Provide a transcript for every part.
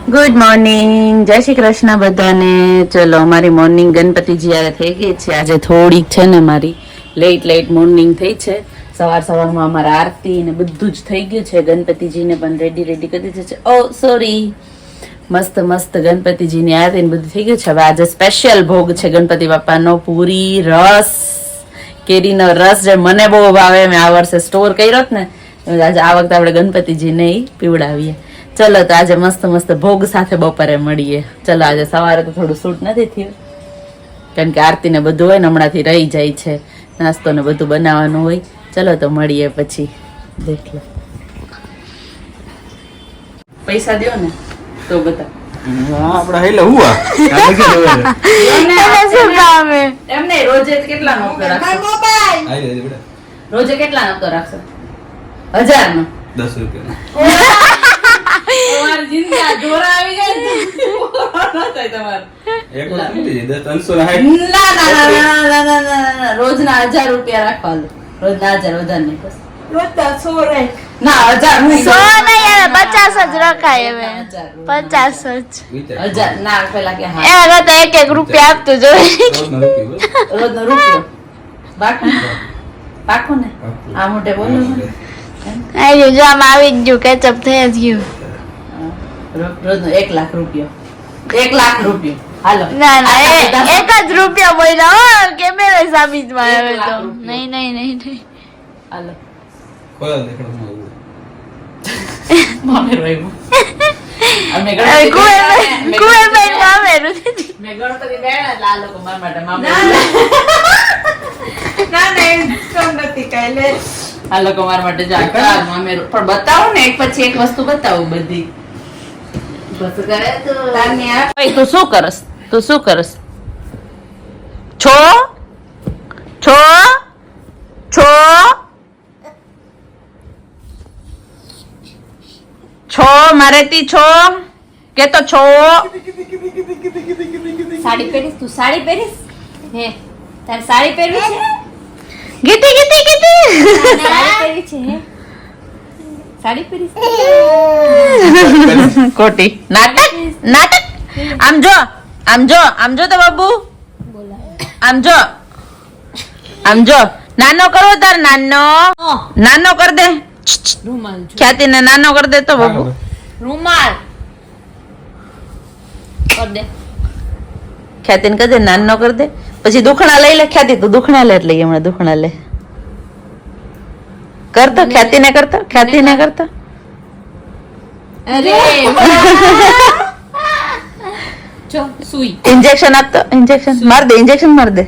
Good morning, જય શ્રી કૃષ્ણ બધાને. ચલો અમારી મોર્નિંગ ગણપતિજી યારે થઈ ગઈ છે. આજે થોડીક છે ને મારી લેટ મોર્નિંગ થઈ છે. સવારમાં અમારા આરતી ને બધું જ થઈ ગયું છે. ગણપતિજીને પણ રેડી કરી દીધું છે. ઓ સોરી, મસ્ત ગણપતિજીની આરતી ને બધું થઈ ગયું છે. હવે આજે સ્પેશિયલ ભોગ છે ગણપતિ બાપાનો, પૂરી રસ, કેરીનો રસ જે મને બહુ ભાવે. મેં આ વર્ષે સ્ટોર કર્યો ને, આજે આ વખતે આપણે ગણપતિજીને પીવડાવીએ. ચલો તો આજે મસ્ત ભોગ સાથે બપોરે મળીએ. ચલો આજે સવારે તો થોડું શૂટ નથી થયું કારણ કે આરતી ને બધું હોય ને હમણાંથી રહી જાય છે, નાસ્તો ને બધું બનાવવાનું હોય. ચલો તો મળીએ પછી. દેખ લો, પૈસા દો ને તો બતા આપડા હેલે હુઆ એમને રોજે કેટલા નો રાખશો? રોજે કેટલા નો રાખશો? 1000 નો? 10 રૂપિયા. તમારી જિંદગી આ ઢોરા આવી જાય ને તમારે એક વખત નથી 360. ના રોજના 1000 રૂપિયા રાખવાનું. રોજના 1000 નહીં, બસ રોજના 100 રાખ. ના 1000 નહીં, 100 નહીં યાર, 50 જ રખાય હવે. 50 જ. 1000 ના પેલા કે હા એના કરતા એક રૂપિયા આપતું જોઈએ. રોજનો રૂપિયો પાકું ને આ મોટે બોલો આઈ જો આમ આવી જ ગયું, કેચઅપ થઈ જ ગયું. રોજનો 1 લાખ રૂપિયો. 1 લાખ રૂપિયો હાલો. ના એક જ રૂપિયા બોલ્યા હો, કેમેરા સાબિતમાં આવે તો. નહીં હાલો કોઈ દેખાડો મામે રોયું. અમે કુવેરભાઈ મામેરું. મેં ગણપતિ બેણા એટલે આ લોકો મારા માટે મામે ના નથી કાલે. આ લોકો મારા માટે જાગતા મામે પણ બતાવો ને, એક પછી એક વસ્તુ બતાવો બધી. બસ કરે તો તાનિયા. ભાઈ તું શું કરસ? છો મારેતી છો કે તો છો. સાડી પહેરીશ? તું સાડી પહેરીશ? હે તારે સાડી પહેરવી છે? ગીતી સાડી પહેરી છે હે? સાડી પહેરીશ? ખોટી નાટક. આમ જો તો બાબુ, આમ જો નાનો કરવો તાર, નાનો કર દે. રૂમાલ ખ્યાતિ ને નાનો કર દે તો બાબુ. રૂમાલ કર દે. ખ્યાતિ ને કર દે, નાનો કર દે. પછી દુખણા લઈ લે. ખ્યાતિ તું દુખણા લે એટલે હમણાં દુખણા લે. કરતો ખ્યાતિ ને કરતો. અરે જો સુઈ ઇન્જેક્શન આપતો. માર દે. ક્યાં માર દે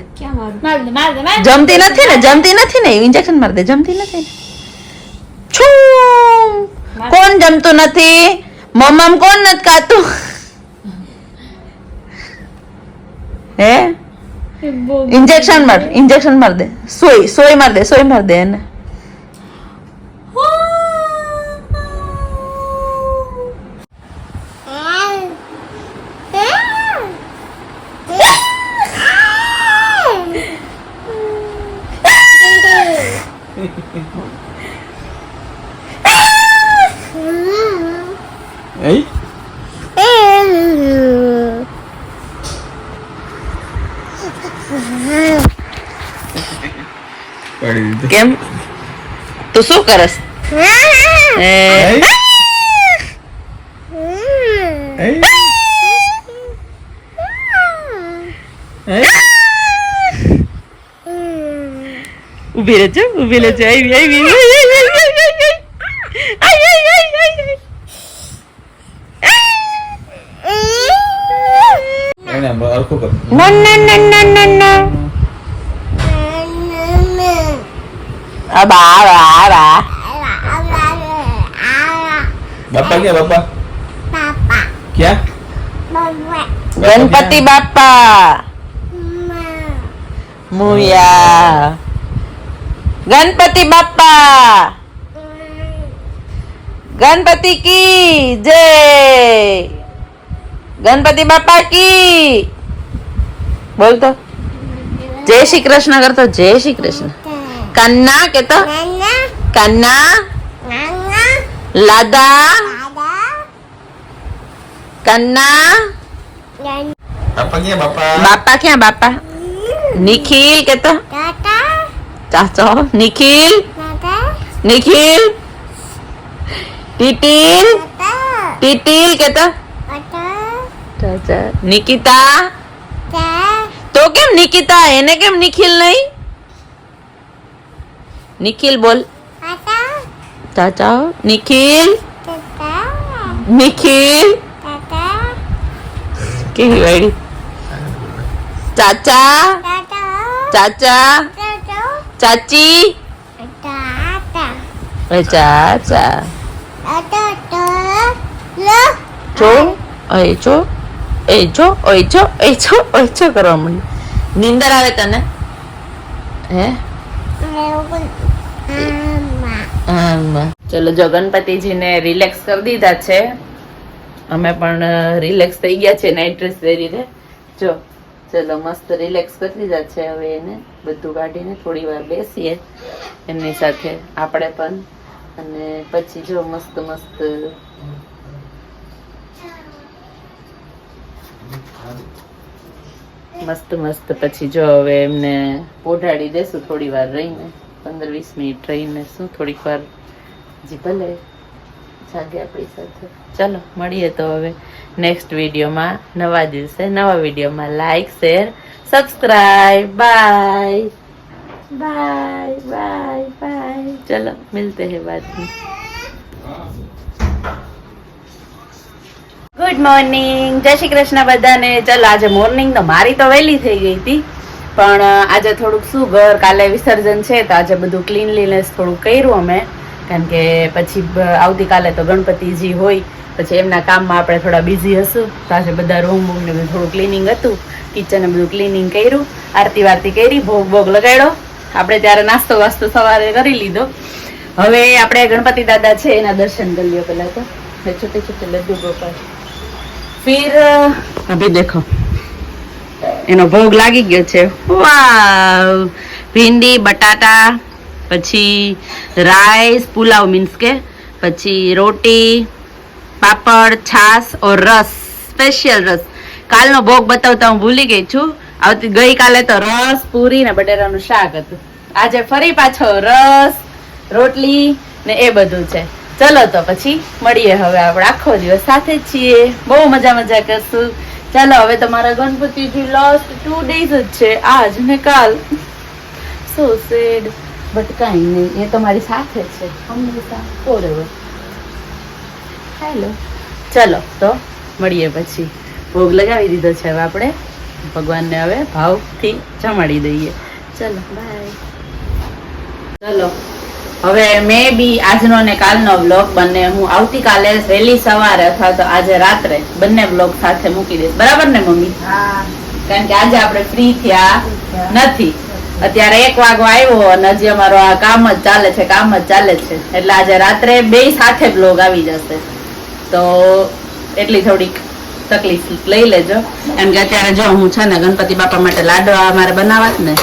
જમતી નથી ને ઇન્જેક્શન માર દે. જમતી નથી ને. છું કોણ જમતું નથી? મમ્મ કોણ નથી ખાતું? હે ઇન્જેક્શન માર દે. સોય માર દે એને. કેમ તું શું કરસ? ઉભી રહેજો. આવી એને અરખો કર. ના આબા બાપા ક્યાં? ક્યાં? ગણપતિ બાપા મુયા. ગણપતિ બાપા, ગણપતિ કી જય. ગણપતિ બાપા કી બોલ તો. જય શ્રી કૃષ્ણ કરતો. જય શ્રી કૃષ્ણ. કન્ના કેતો. કન્ના લાદા તન્ના બાપા ક્યાં બાપા? બાપા ક્યાં બાપા? નિખિલ કેતો ચાચો નિખિલ નિખિલ ટીટીલ ટીટીલ કેતો ચાચા નિકિતા તો કેમ નિકિતા એને કેમ નિખિલ નહીં? નિખિલ બોલ ચાચા નિખિલ નિખિલ કેવી વાળી ચાચા ચાચા ચાચી ચાચા જો ઓય જો એ જો ઓય જો એ જો ઓય જો કરવા માંડી. નીંદર આવે તને? હે ચલો જો ગણપતિજીને રિલેક્સ કરી દીધા છે. અમે પણ રિલેક્સ થઈ ગયા છે નાઇટ ડ્રેસ પહેરીને. જો ચલો મસ્ત રિલેક્સ કરી દીધા છે. હવે એને બધું કાઢીને થોડી વાર બેસીએ એમની સાથે આપણે પણ. અને પછી જો મસ્ત મસ્ત મસ્ત મસ્ત પછી જો હવે એમને પોઢાડી દેશું થોડી વાર રહીને, 15-20 મિનિટ રહીને. શું થોડીક વાર જી ભલે જાગે આપણી સાથે. ચલો મળીએ તો હવે નેક્સ્ટ વિડીયોમાં, નવા દિવસે નવા વિડીયોમાં. Like share subscribe. Bye bye bye bye. चलो मिलते हैं बाद में. ગુડ મોર્નિંગ, જય શ્રી કૃષ્ણ બધાને. ચલો આજે મોર્નિંગ તો મારી તો વહેલી થઈ ગઈ હતી, પણ આજે થોડુંક શું ઘર કાલે વિસર્જન છે તો આજે બધું ક્લીનલીનેસ થોડું કર્યું અમે, કારણ કે પછી આવતીકાલે તો ગણપતિજી હોય, પછી એમના કામમાં આપણે થોડા બિઝી હશું. તો આજે બધા રૂમ બૂમ ને બધું થોડું ક્લીનિંગ હતું, કિચન બધું ક્લીનિંગ કર્યું, આરતી વારતી કરી, ભોગ ભોગ લગાડ્યો. આપણે ત્યારે નાસ્તો વાસ્તો સવારે કરી લીધો. હવે આપણે ગણપતિ દાદા છે એના દર્શન કરી લ્યો પેલા તો. છોટે છોટે લડ્ડુ ગોપાલ. ફિર અભી દેખો એનો ભોગ લાગી ગયો છે. વાવ! ભીંડી બટાટા, પછી રાઈસ પુલાવ મીન્સ કે, પછી રોટી પાપડ છાસ ઓર રસ, સ્પેશિયલ રસ. કાલનો ભોગ બતાવતા હું ભૂલી ગઈ છું. ગઈકાલે તો રસ પૂરી ને બટેટાનું શાક હતું. આજે ફરી પાછો રસ રોટલી ને એ બધું છે. ચલો તો પછી મળીએ. હવે આપણે આખો દિવસ સાથે જ છીએ, બહુ મજા મજા કરશું. ચાલો હવે તમારા ગણપતિજી લાસ્ટ 2 days જ છે, આજ ને કાલ. સો સેડ બટ કાંઈ નહીં, એ તમારી સાથે જ છે હંમેશા ફોરએવર. હેલો ચલો તો મળીએ પછી. ભોગ લગાવી દીધો છે હવે આપણે ભગવાનને, હવે ભાવથી જમાડી દઈએ. ચલો બાય. ચલો હવે મેં બી આજનો ને કાલનો વ્લોગ બંને હું આવતીકાલે વહેલી સવારે અથવા તો આજે રાત્રે બંને વ્લોગ સાથે મૂકી દઈશ. બરાબર ને મમ્મી? કારણ કે આજે આપણે ફ્રી થયા નથી. અત્યારે 1 વાગો આવ્યો અને હજી અમારો આ કામ જ ચાલે છે, કામ જ ચાલે છે. એટલે આજે રાત્રે 2 સાથે વ્લોગ આવી જશે, તો એટલી થોડીક તકલીફ લઈ લેજો. એમ કે અત્યારે જો હું છે ને ગણપતિ બાપા માટે લાડવા અમારે બનાવવા ને,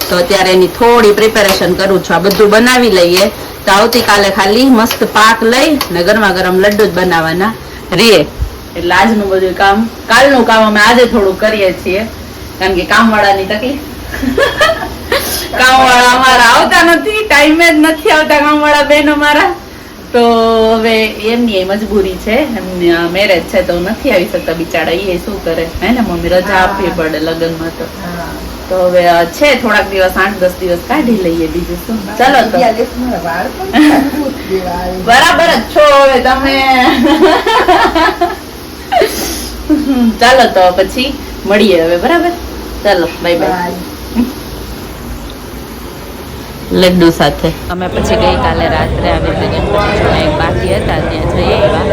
તો અત્યારે એની થોડી પ્રિપેરેશન કરું છું. આ બધું બનાવી લઈએ તો આવતીકાલે ખાલી મસ્ત પાક લઈ ને ગરમા ગરમ લડ્ડુ જ બનાવવાના રીએ. એટલે આજનું બધું કામ, કાલનું કામ અમે આજે થોડું કરીએ છીએ, કારણ કે કામવાળાની તકલીફ. કામવાળા અમારા આવતા નથી, ટાઈમે જ નથી આવતા કામવાળા બેન અમારા. તો હવે એમની મજબૂરી છે, એમની મેરેજ છે તો નથી આવી શકતા બિચારા. એ શું કરે હે ને મમ્મી, રજા આપવી પડે લગ્નમાં તો હવે છે થોડાક દિવસ, 8-10 દિવસ કાઢી લઈએ, બીજું શું. ચાલો તો બરાબર જ છો હવે તમે. ચાલો તો પછી મળીએ હવે. બરાબર, ચાલો બાય બાય. લડ્ડુ સાથે અમે પછી ગઈકાલે રાત્રે આવી રીતે ગણપતિ જોવા એક બાકી હતા ત્યાં જઈ આવ્યા.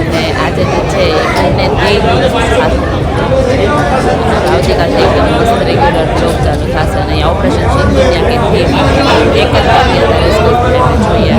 અને આજે તો છે બંને 2 દિવસ સાથે આવતીકાલથી એકદમ મસ્ત રેગ્યુલર જોબ ચાલુ થશે. અને અહીંયા ઓપરેશન સિંધુ ત્યાં કે 1 જ વાગે જોઈએ.